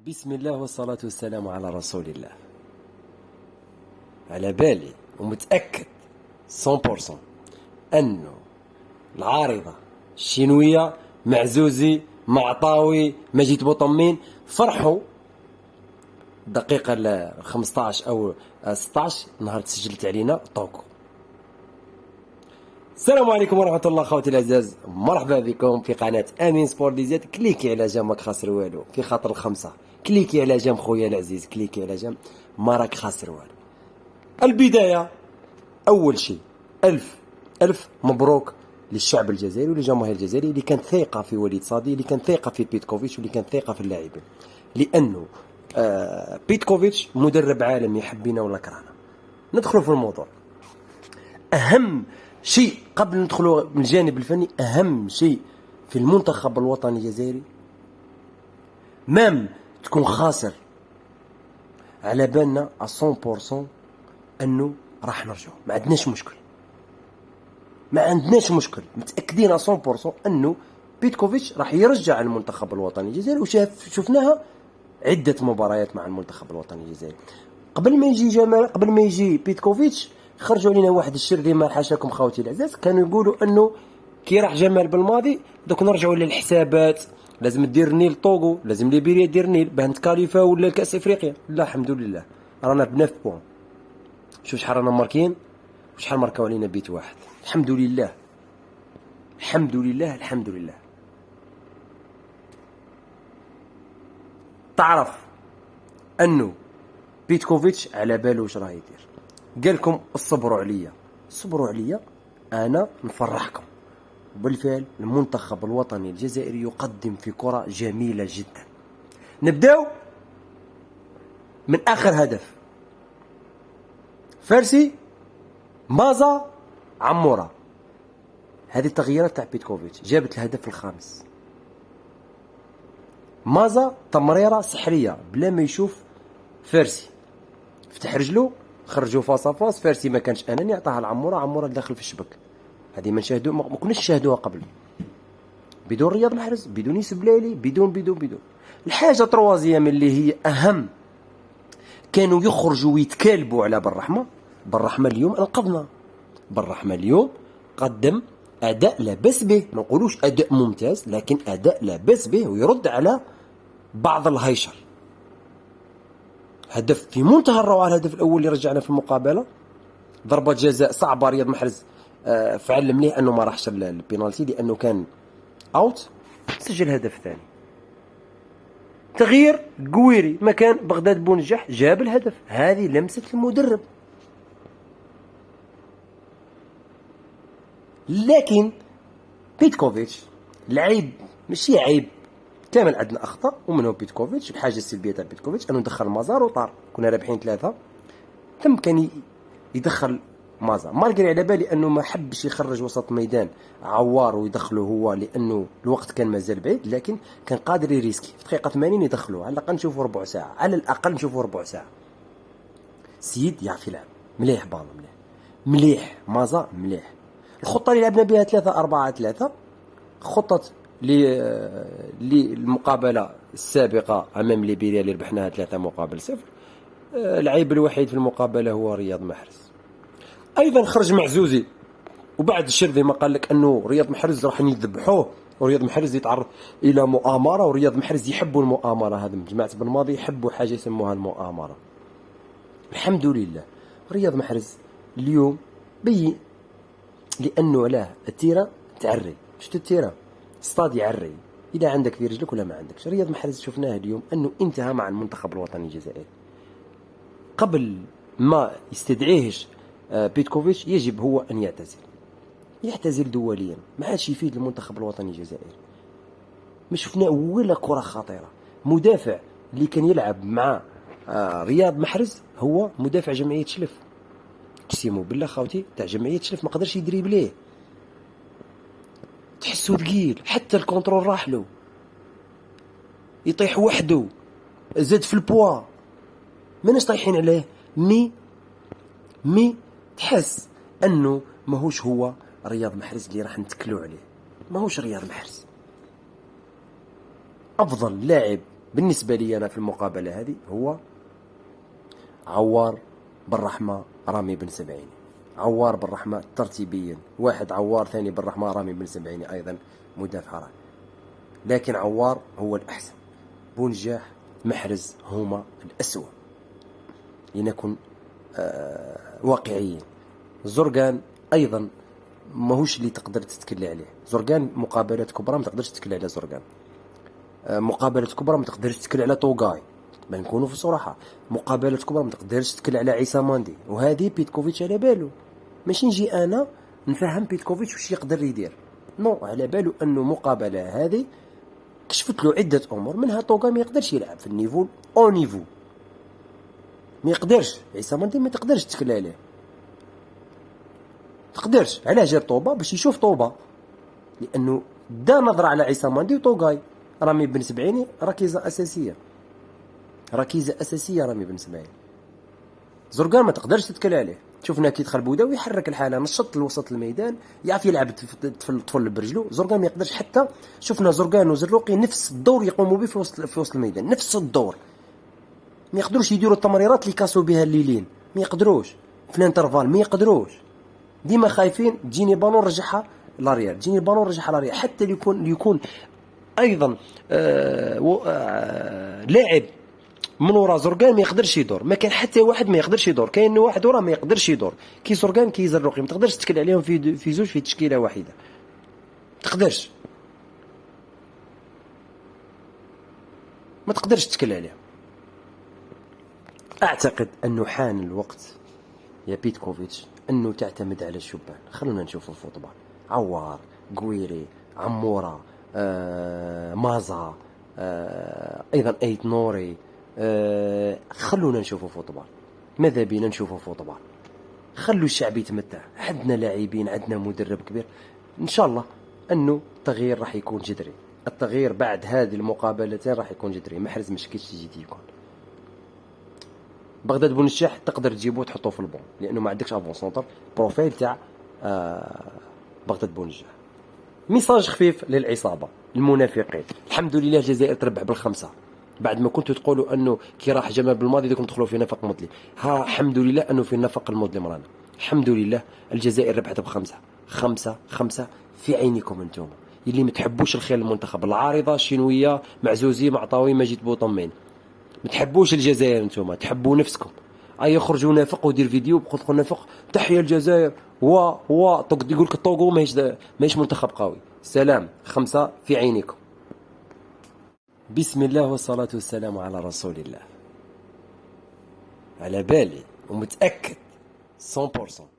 بسم الله والصلاة والسلام على رسول الله. على بالي ومتأكد 100% أنه العارضة الشينوية معزوزي معطاوي مجيد بوطمين فرحوا الدقيقة 15 أو 16 نهار تسجلت علينا طوكو. السلام عليكم ورحمة الله خوتي الأعزاء، مرحبا بكم في قناة أمين سبور دي زيد. كليكي على جام ماك خاسر والو في خاطر الخمسة، كليكي على جام خويا العزيز، كليكي على جام ما راك خاسر والو. البداية أول شيء ألف مبروك للشعب الجزائري وللجماهير الجزائرية اللي كانت ثقة في وليد صادي، اللي كانت ثقة في بيتكوفيتش، واللي كانت ثقة في اللاعبين، لأنه بيتكوفيتش مدرب عالمي حبينا ولا كرهنا. ندخلوا في الموضوع. أهم شيء قبل ندخلوا من الجانب الفني، أهم شيء في المنتخب الوطني الجزائري مام تكون خاسر على بالنا 100% أنه راح نرجعوا، ما عندناش مشكل، متأكدين 100% أنه بيتكوفيتش راح يرجع المنتخب الوطني الجزائري. شفناها عدة مباريات مع المنتخب الوطني الجزائري. قبل ما يجي بيتكوفيتش خرجوا لنا واحد الشرذي ما حاشاكم خوتي العزاز، كانوا يقولوا انه كي راح جمال بالماضي دوك نرجعوا للحسابات، لازم دير نيل طوغو، لازم ليبيريا دير نيل باه نتكاليفا ولا الكاس افريقيا. لا الحمد لله رانا ب 9 بوان. شوف شحال رانا ماركين وشحال ماركاو علينا بيت واحد. الحمد لله الحمد لله الحمد لله. تعرف انه بيتكوفيتش على باله واش راه يدير، قال لكم اصبروا عليا انا نفرحكم. وبالفعل المنتخب الوطني الجزائري يقدم في كرة جميلة جدا. نبداو من اخر هدف، فارسي مازا عمورة. هذه التغييرات تاع بيتكوفيتش جابت الهدف الخامس. مازا تمريرة سحرية بلا ما يشوف فارسي، فتح رجلو خرجوا فاس، فارسي ما كانش اناني عطاها عمورة داخل في الشبك. هذه ما كناش نشاهدوها قبل، بدون رياض محرز، بدون يوسف بلايلي، بدون الحاجه تروازيام اللي هي اهم، كانوا يخرجوا ويتكالبوا على بالرحمه اليوم انقذنا. بالرحمه اليوم قدم اداء لا باس به، ما نقولوش اداء ممتاز، لكن اداء لا باس به ويرد على بعض الهيشر. هدف في منتهى الروعه، الهدف الاول اللي رجعنا في المقابله، ضربه جزاء صعبه، رياض محرز فعل مليح انه ما راحش البينالتي لانه كان اوت، سجل هدف ثاني. تغيير قويري مكان بغداد بونجح جاب الهدف. هذه لمسه المدرب. لكن بيتكوفيتش العيب ماشي عيب، كامل عندنا اخطاء ومنهم بيتكوفيتش. الحاجه السلبيه تاع بيتكوفيتش انه دخل مازار وطار، كنا رابحين 3 ثم كان يدخل مازا. مالقري على بالي انه ما حبش يخرج وسط ميدان عوار ويدخله هو لانه الوقت كان مازال بعيد، لكن كان قادر يريسكي في دقيقه 80 يدخلوه، على الاقل نشوفوا ربع ساعه، على الاقل نشوفوا ربع ساعه. سيد يعرف يلعب مليح، بالو مليح مازا مليح. الخطه اللي لعبنا بها 3-4-3 خطه للمقابله السابقه امام ليبيريا اللي ربحناها 3-0. العيب الوحيد في المقابله هو رياض محرز. ايضا خرج معزوزي، وبعد الشرذي ما قال لك انه رياض محرز راح يذبحوه، ورياض محرز يتعرض الى مؤامره، ورياض محرز يحبوا المؤامره. هذا جماعه بالماضي يحبوا حاجه يسموها المؤامره. الحمد لله رياض محرز اليوم بين، لانه علاه التيره تعري، شفت التيره ستاد يعري اذا عندك في رجلك ولا ما عندكش. رياض محرز شفناه اليوم انه انتهى مع المنتخب الوطني الجزائري. قبل ما يستدعيهش بيتكوفيتش يجب هو أن يعتزل دوليا، ما عادش يفيد المنتخب الوطني الجزائري. ما شفنا ولا كرة خطيرة. مدافع اللي كان يلعب مع رياض محرز هو مدافع جمعية شلف، قسموا بالله خاوتي تاع جمعية شلف ما قدرش يدريبليه، تحسو ثقيل، حتى الكونترول راح له، يطيح وحده، زاد في البوا، ماناش طايحين عليه. مي تحس انه ماهوش هو رياض محرز اللي راح نتكلو عليه، ماهوش رياض محرز. افضل لاعب بالنسبة لي أنا في المقابلة هذه هو عوار بن رحمة رامي بن سبعيني. عوار بن رحمة ترتيبيا واحد، عوار ثاني بن رحمة رامي بن سبعيني أيضا مدافع رائع، لكن عوار هو الأحسن. بونجاح محرز هما الأسوأ لنكن واقعيين. زرقان أيضا ماهوش اللي تقدر تتكلي عليه. زرقان مقابلات كبرى ما تقدرش تتكلي على زرقان. مقابلات كبرى ما تقدرش تتكلي على طوغاي، ما نكونوا في صراحه. مقابلات كبرى ما تقدرش تتكلي على عيسى ماندي، وهذه بيتكوفيتش على بالو. ماشي نجي انا نفهم بيتكوفيتش واش يقدر يدير، نو، على بالو انه مقابله هذه كشفت له عده امور، منها طوغاي ما يقدرش يلعب في النيفو او نيفو، ما يقدرش. عيسى ماندي ما تقدرش تتكلي عليه، تقدرش. علاه جاب طوبه باش يشوف طوبه، لانه دا نظره على عيسى ماندي وطوغاي. رامي بن سبعيني ركيزه اساسيه، ركيزه اساسيه رامي بن سبعيني. زرقان ما تقدرش تتكل عليه. شفنا كي دخل بودا ويحرك الحاله، نشط لوسط الميدان، يعرف يلعب طفل برجلو. زرقان ما يقدرش، حتى شفنا زرقان وزروقي نفس الدور يقوموا به في وسط الميدان، نفس الدور. ما يقدروش يديروا التمريرات اللي كاسوا بها الليلين، ما يقدروش في الانترفال، ما يقدروش. ديما خايفين تجيني بالون رجعها لاريال، تجيني بالون رجعها لاريال. حتى اللي يكون ايضا لاعب من ورا زرقان ما يقدرش يدور. ما كان حتى واحد ما يقدرش يدور، كاين واحد وراه ما يقدرش يدور. كي زرقان كي زروقي ما تقدرش تتكل عليهم في زوج في تشكيله واحده، تقدرش، ما تقدرش تتكل عليهم. اعتقد انه حان الوقت يا بيتكوفيتش انه تعتمد على الشبان. خلونا نشوفوا الفوتبال. عوار، قويري، عموره، مازا، ايضا ايت نوري. خلونا نشوفوا فوتبال، ماذا بينا نشوفوا فوتبال. خلوا الشعب يتمتع. عندنا لاعبين، عندنا مدرب كبير. ان شاء الله انه التغيير راح يكون جذري. التغيير بعد هذه المقابلتين راح يكون جذري. محرز مشكيتش يجي يكون. بغداد بونشاح تقدر تجيبوه وتحطوه في البون، لانه ما عندكش افون سونتر بروفيل تاع بغداد بونشاح. ميساج خفيف للعصابه المنافقين. الحمد لله الجزائر تربح بالخمسه، بعد ما كنتوا تقولوا انه كي راح جمال بالماضي دوكم تدخلوا في نفق مظلم. ها الحمد لله انه في النفق المظلم رانا. الحمد لله الجزائر ربحت بخمسه. خمسه في عينكم انتم اللي ما تحبوش الخير المنتخب. العارضه الشينويه معزوزي معطاوي مجيد بوطمين. ما تحبوش الجزائر انتم، تحبوا نفسكم. اي يخرجوا نافق ودير فيديو بخطخ نافق تحيا الجزائر و يقول لك الطوغو ماهيش منتخب قوي. سلام. خمسه في عينكم. بسم الله والصلاة والسلام على رسول الله. على بالي ومتأكد 100%